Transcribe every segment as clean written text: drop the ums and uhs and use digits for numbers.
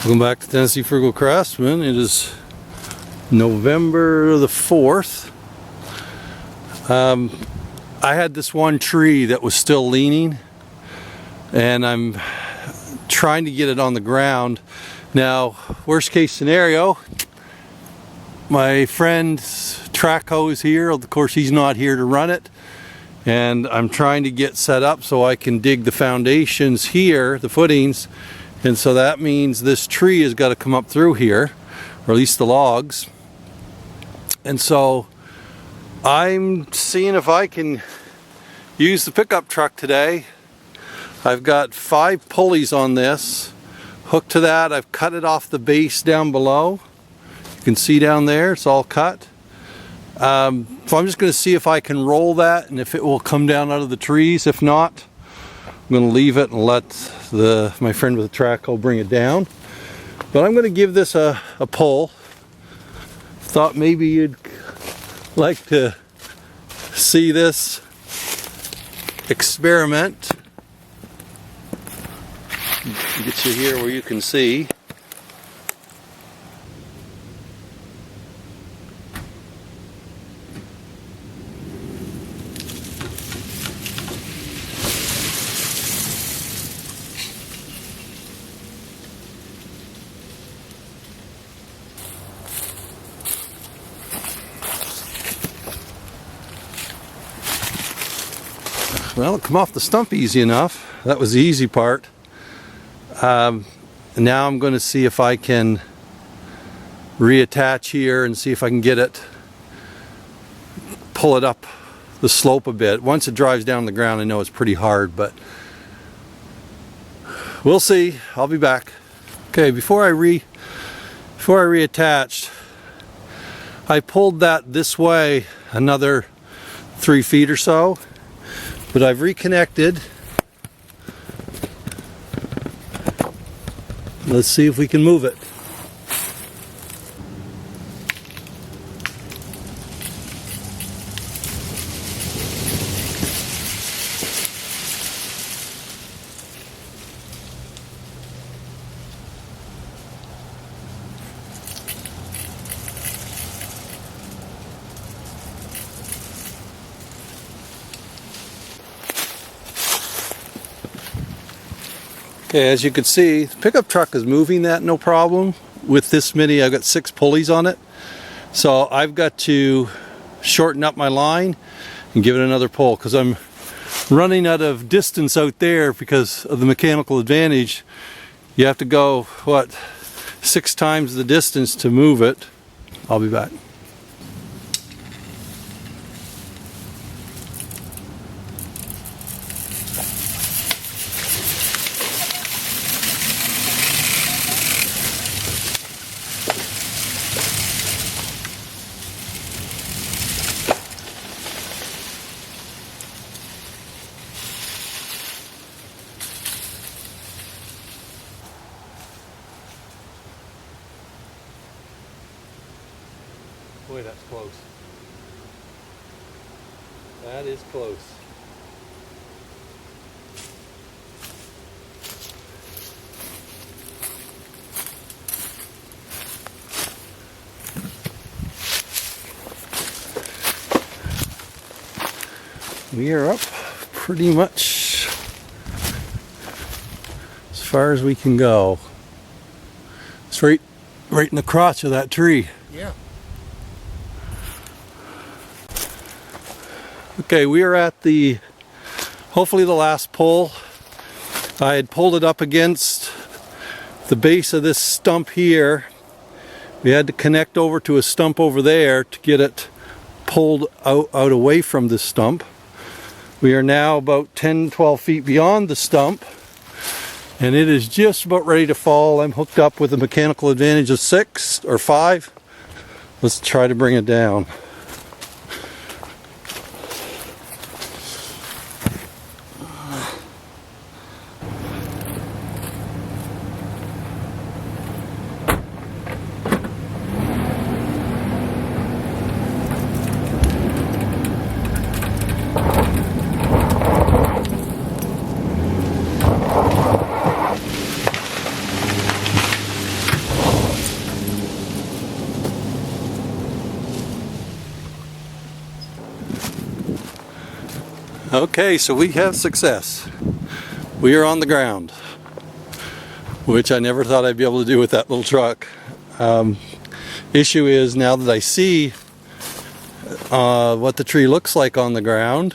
Welcome back to Tennessee Frugal Craftsman. It is November the 4th. I had this one tree that was still leaning, and I'm trying to get it on the ground. Now, worst case scenario, my friend's track hoe is here. Of course, he's not here to run it. And I'm trying to get set up so I can dig the foundations here, the footings. And so that means this tree has got to come up through here, or at least the logs. And so I'm seeing if I can use the pickup truck today. I've got 5 pulleys on this. Hooked to that, I've cut it off the base down below. You can see down there, it's all cut. So I'm just going to see if I can roll that and if it will come down out of the trees. If not, I'm going to leave it and let my friend with the track hoe bring it down. But I'm going to give this a pull. Thought maybe you'd like to see this experiment. Get you here where you can see. Well, it come off the stump easy enough. That was the easy part. Now I'm going to see if I can reattach here and see if I can get it, pull it up the slope a bit. Once it drives down the ground, I know it's pretty hard, but we'll see. I'll be back. Okay, before I reattached, I pulled that this way another 3 feet or so. But I've reconnected. Let's see if we can move it. Okay, as you can see, the pickup truck is moving that no problem. With this many, I've got 6 pulleys on it. So I've got to shorten up my line and give it another pull because I'm running out of distance out there because of the mechanical advantage. You have to go, what, 6 times the distance to move it. I'll be back. Boy, that's close. That is close. We are up pretty much as far as we can go. It's right in the crotch of that tree. Yeah. Okay, we are at hopefully the last pull. I had pulled it up against the base of this stump here. We had to connect over to a stump over there to get it pulled out away from this stump. We are now about 10-12 feet beyond the stump, and it is just about ready to fall. I'm hooked up with a mechanical advantage of 6 or 5. Let's try to bring it down. Okay, so we have success. We are on the ground, which I never thought I'd be able to do with that little truck. Issue is, now that I see what the tree looks like on the ground,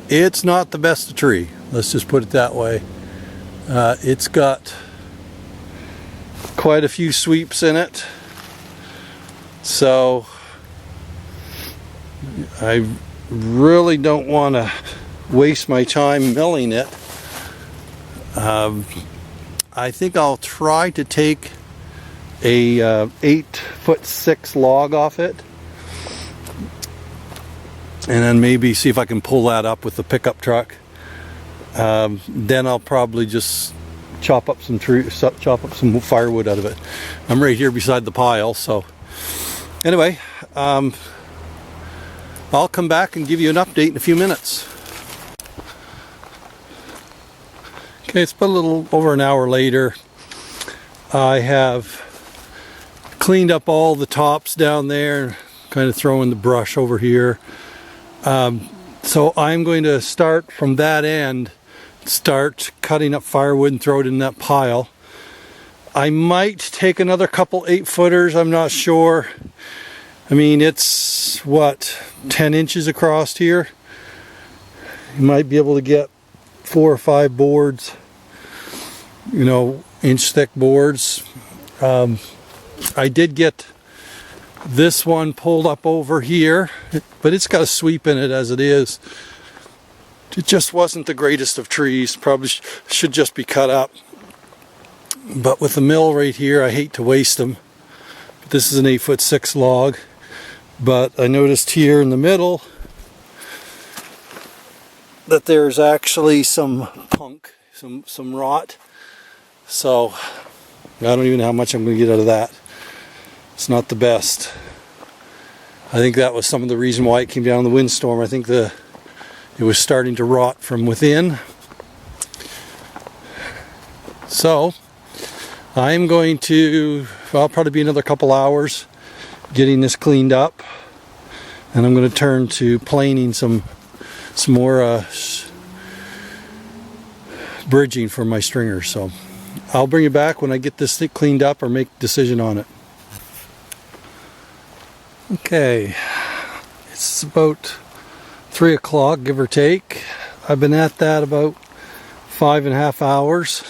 it's not the best tree. Let's just put it that way. It's got quite a few sweeps in it, so I really don't want to waste my time milling it. I think I'll try to take a 8'6" log off it, and then maybe see if I can pull that up with the pickup truck. Then I'll probably just chop up some firewood out of it. I'm right here beside the pile, so anyway, I'll come back and give you an update in a few minutes. Okay, it's been a little over an hour later. I have cleaned up all the tops down there, kind of throwing the brush over here. So I'm going to start from that end, start cutting up firewood and throw it in that pile. I might take another couple 8-footers, I'm not sure. I mean, it's what, 10 inches across here. You might be able to get 4 or 5 boards, you know, inch thick boards. I did get this one pulled up over here, but it's got a sweep in it as it is. It just wasn't the greatest of trees. Probably should just be cut up. But with the mill right here, I hate to waste them. This is an 8'6" log. But I noticed here in the middle that there's actually some punk, some rot. So I don't even know how much I'm going to get out of that. It's not the best. I think that was some of the reason why it came down in the windstorm. I think it was starting to rot from within. So I'm going to, well, probably be another couple hours getting this cleaned up, and I'm going to turn to planing some more bridging for my stringers. So I'll bring you back when I get this thing cleaned up or make a decision on it. Okay, it's about 3 o'clock, give or take. I've been at that about 5.5 hours.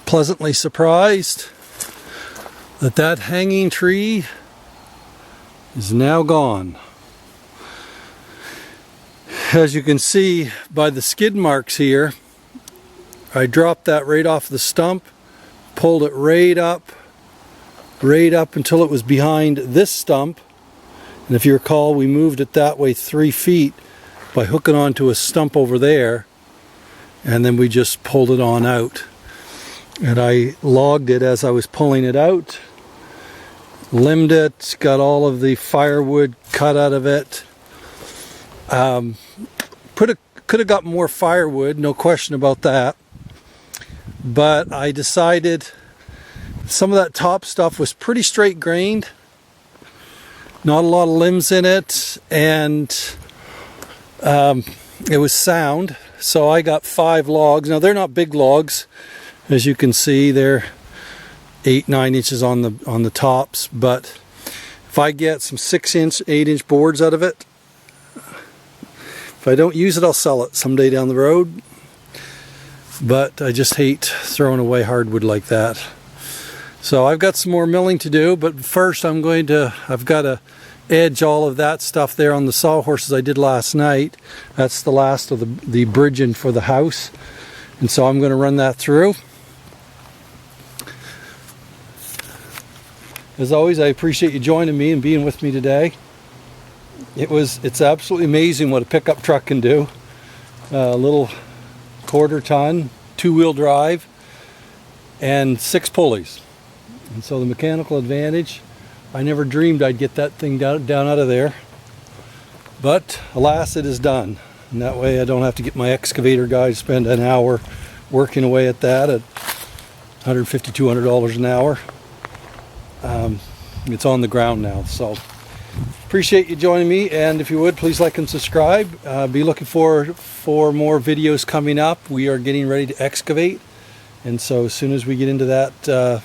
Pleasantly surprised that hanging tree is now gone. As you can see by the skid marks here, I dropped that right off the stump, pulled it right up until it was behind this stump. And if you recall, we moved it that way 3 feet by hooking onto a stump over there, and then we just pulled it on out. And I logged it as I was pulling it out, limbed it, got all of the firewood cut out of it. Could have got more firewood, no question about that. But I decided some of that top stuff was pretty straight grained, not a lot of limbs in it, and it was sound. So I got 5 logs. Now they're not big logs, as you can see. They're 8-9 inches on the tops. But if I get some 6-inch, 8-inch boards out of it, if I don't use it, I'll sell it someday down the road. But I just hate throwing away hardwood like that. So I've got some more milling to do, but first I've got to edge all of that stuff there on the sawhorses I did last night. That's the last of the bridging for the house. And so I'm going to run that through. As always, I appreciate you joining me and being with me today. It's absolutely amazing what a pickup truck can do. A little 1/4 ton, 2-wheel drive, and 6 pulleys. And so the mechanical advantage, I never dreamed I'd get that thing down out of there. But alas, it is done. And that way I don't have to get my excavator guy to spend an hour working away at that at $150, $200 an hour. It's on the ground now. So Appreciate you joining me, and if you would, please like and subscribe. Be looking for more videos coming up. We are getting ready to excavate, and so as soon as we get into that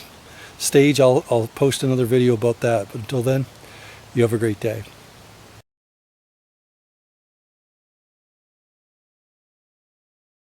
stage, I'll post another video about that. But until then, you have a great day.